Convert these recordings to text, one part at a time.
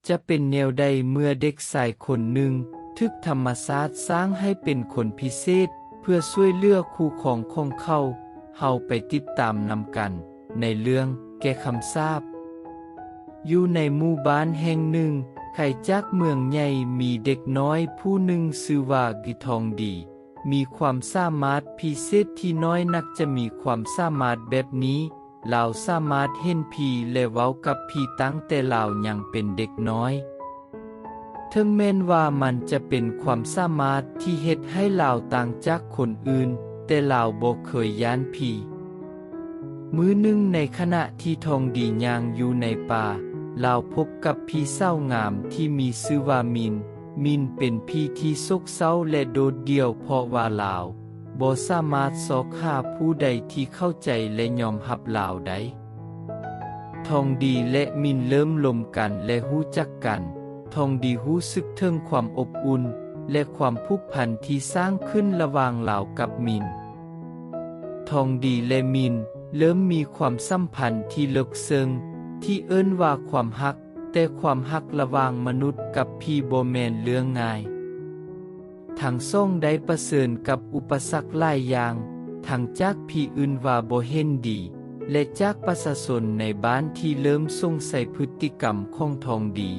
จะเป็นแนวใดเมื่อเด็กชายคนหนึ่งทึกธรรมศาสตร์สร้างให้เป็นคนพิเศษเพื่อช่วยเหลือคู่ของเขาเฮาไปติดตามนำกันในเรื่องแก่คำสาปอยู่ในหมู่บ้านแห่งหนึ่งไข่จากเมืองใหญ่มีเด็กน้อยผู้หนึ่งชื่อว่ากิทองดีมีความสามารถพิเศษที่น้อยนักจะมีความสามารถแบบนี้เราสามารถเห็นผีและเว้ากับผีตั้งแต่เรายังเป็นเด็กน้อยถึงแม้นว่ามันจะเป็นความสามารถที่เฮ็ดให้เราต่างจากคนอื่นแต่เราบ่เคยย้านผีมื้อหนึ่งในขณะที่ทองดีย่างอยู่ในป่าเราพบกับพี่เศร้างามที่มีชื่อว่ามินเป็นพี่ที่ซกเศร้าและโดดเดี่ยวเพราะว่าลาวบ่สามารถซอกหาผู้ใดที่เข้าใจและยอมรับลาวได้ทองดีและมินเริ่มลมกันและรู้จักกันทองดีรู้สึกถึงความอบอุ่นและความผูกพันที่สร้างขึ้นระหว่างลาวกับมินทองดีและมินเริ่มมีความสัมพันธ์ที่ลึกซึ้งที่เอิ้นว่าความฮักแต่ความฮักระหว่างมนุษย์กับพี่บ่แม่นเรื่องง่ายทั้งสองได้ประเสริญกับอุปสรรคหลายอย่างทั้งจากพี่อื่นว่าบ่เห็นดีและจากประชาชนในบ้านที่เริ่มสงสัยพฤติกรรมของทองดี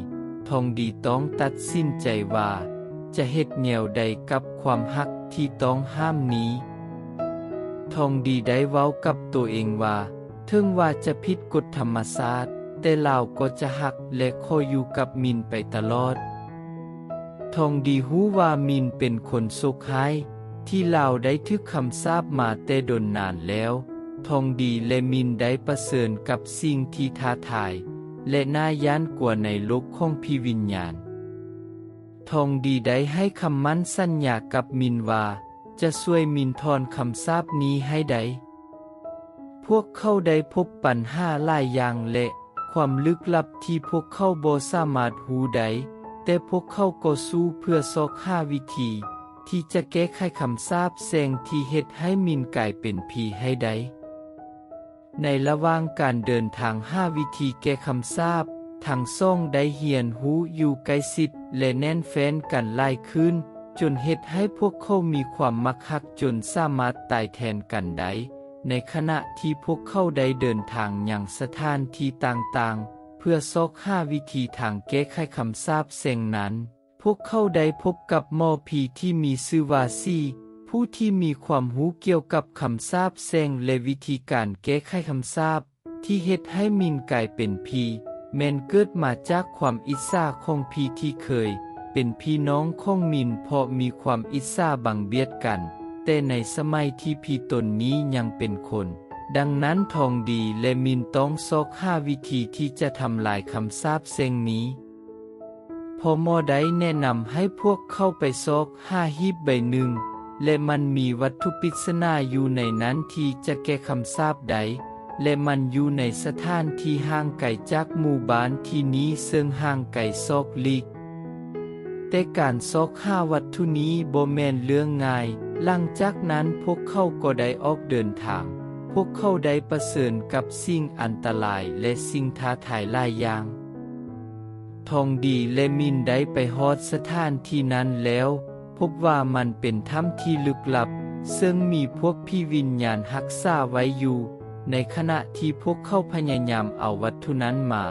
ต้องตัดสินใจว่าจะเฮ็ดแนวใดกับความฮักที่ต้องห้ามนี้ทองดีได้เว้ากับตัวเองว่าถึงว่าจะผิดกฎธรรมชาติแต่เราก็จะฮักและขออยู่กับมินไปตลอดทองดีรู้ว่ามินเป็นคนโชคร้ายที่เราได้ทึกคำสาปมาแต่ดนนานแล้วทองดีและมินได้ประเสริญกับสิ่งที่ท้าทายและน่าย้านกว่าในโลกของพิวิญญาณทองดีได้ให้คำมั่นสัญญากับมินว่าจะช่วยมินทอนคำสาปนี้ให้ได้พวกเขาได้พบปัญหาหลายอย่างและความลึกลับที่พวกเขาบ่สามารถรู้ได้แต่พวกเขาก็สู้เพื่อซอกหาวิธีที่จะแก้ไขคำสาปแสงที่เฮ็ดให้มินกลายเป็นผีให้ได้ในระหว่างการเดินทางหาวิธีแก้คำสาปทั้งสองได้เรียนรู้อยู่ใกล้ชิดและแน่นแฟ้นกันหลายขึ้นจนเฮ็ดให้พวกเขามีความมักฮักจนสามารถตายแทนกันได้ในขณะที่พวกเขาได้เดินทางยังสถานที่ต่างๆเพื่อซอกหาวิธีทางแก้ไขคำสาปแสงนั้นพวกเขาได้พบกับหมอผีที่มีชื่อว่าซีผู้ที่มีความรู้เกี่ยวกับคำสาปแสงและวิธีการแก้ไขคำสาปที่เฮ็ดให้มินกลายเป็นผีแม้นเกิดมาจากความอิจฉาของผีที่เคยเป็นพี่น้องของมินเพราะมีความอิจฉาบังเบียดกันแต่ในสมัยที่พี่ตนนี้ยังเป็นคนดังนั้นทองดีและมินต้องซอกหาวิธีที่จะทำลายคำสาปแสงนี้พอหมอได้แนะนำให้พวกเข้าไปซอกหาหีบใบหนึ่งและมันมีวัตถุปริศนาอยู่ในนั้นที่จะแก้คำสาปใดและมันอยู่ในสถานที่ห่างไกลจากหมู่บ้านที่นี้ซึ่งห่างไกลซอกลีกแต่การซอกหาวัตถุนี้บ่แม่นเรื่องง่ายหลังจากนั้นพวกเขาก็ได้ออกเดินทางพวกเขาได้ประเสริญกับสิ่งอันตรายและสิ่งท้าทายหลายอย่างทองดีและมินได้ไปฮอดสถานที่นั้นแล้วพบว่ามันเป็นถ้ำที่ลึกลับซึ่งมีพวกพี่วิญญาณรักษาไว้อยู่ในขณะที่พวกเขาพยายามเอาวัตถุนั้นมา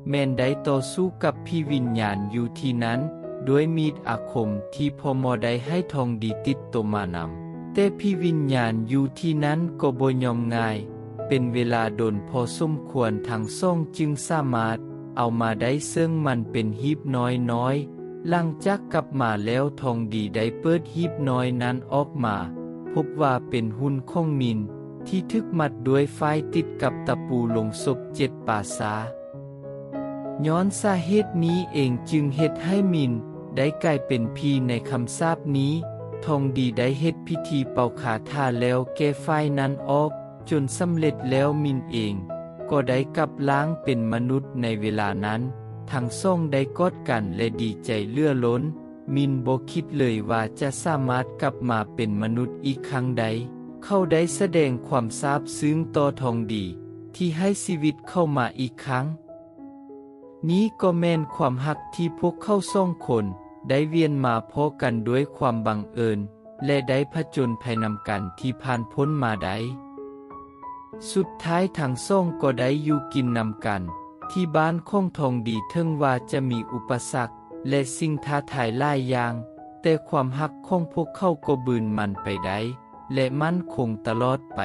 แม้นได้ต่อสู้กับพี่วิญญาณอยู่ที่นั้นด้วยมีดอาคมที่พมได้ให้ทองดีติดตัวมานำแต่พี่วิญญาณอยู่ที่นั้นก็บ่ยอมง่ายเป็นเวลาโดนพอสมควรทั้งสองจึงสามารถเอามาได้ซึ่งมันเป็นหีบน้อยหลังจากกลับมาแล้วทองดีได้เปิดหีบน้อยนั้นออกมาพบว่าเป็นหุ่นของมินที่ทึกมัดด้วยไฟติดกับตะปูลงศพ7 ป่าช้าย้อนสาเหตุนี้เองจึงเฮ็ดให้มินได้กลายเป็นผีในคำสาปนี้ทองดีได้เฮ็ดพิธีเป่าคาถาแล้วแก้ไฟนั้นออกจนสำเร็จแล้วมินเองก็ได้กลับล้างเป็นมนุษย์ในเวลานั้นทั้งสองได้กอดกันและดีใจเลื่อล้นมินบ่คิดเลยว่าจะสามารถกลับมาเป็นมนุษย์อีกครั้งใดเขาได้แสดงความซาบซึ้งต่อทองดีที่ให้ชีวิตเข้ามาอีกครั้ง นี้ก็แม่นความหักที่พวกเขาสองคนได้เวียนมาพบกันด้วยความบังเอิญและได้ผจญภัยนำกันที่ผ่านพ้นมาได้สุดท้ายทั้งสองก็ได้อยู่กินนำกันที่บ้านของทองดีถึงว่าจะมีอุปสรรคและสิ่งท้าทายหลายอย่างแต่ความหักของพวกเขาก็บืนมันไปได้และมั่นคงตลอดไป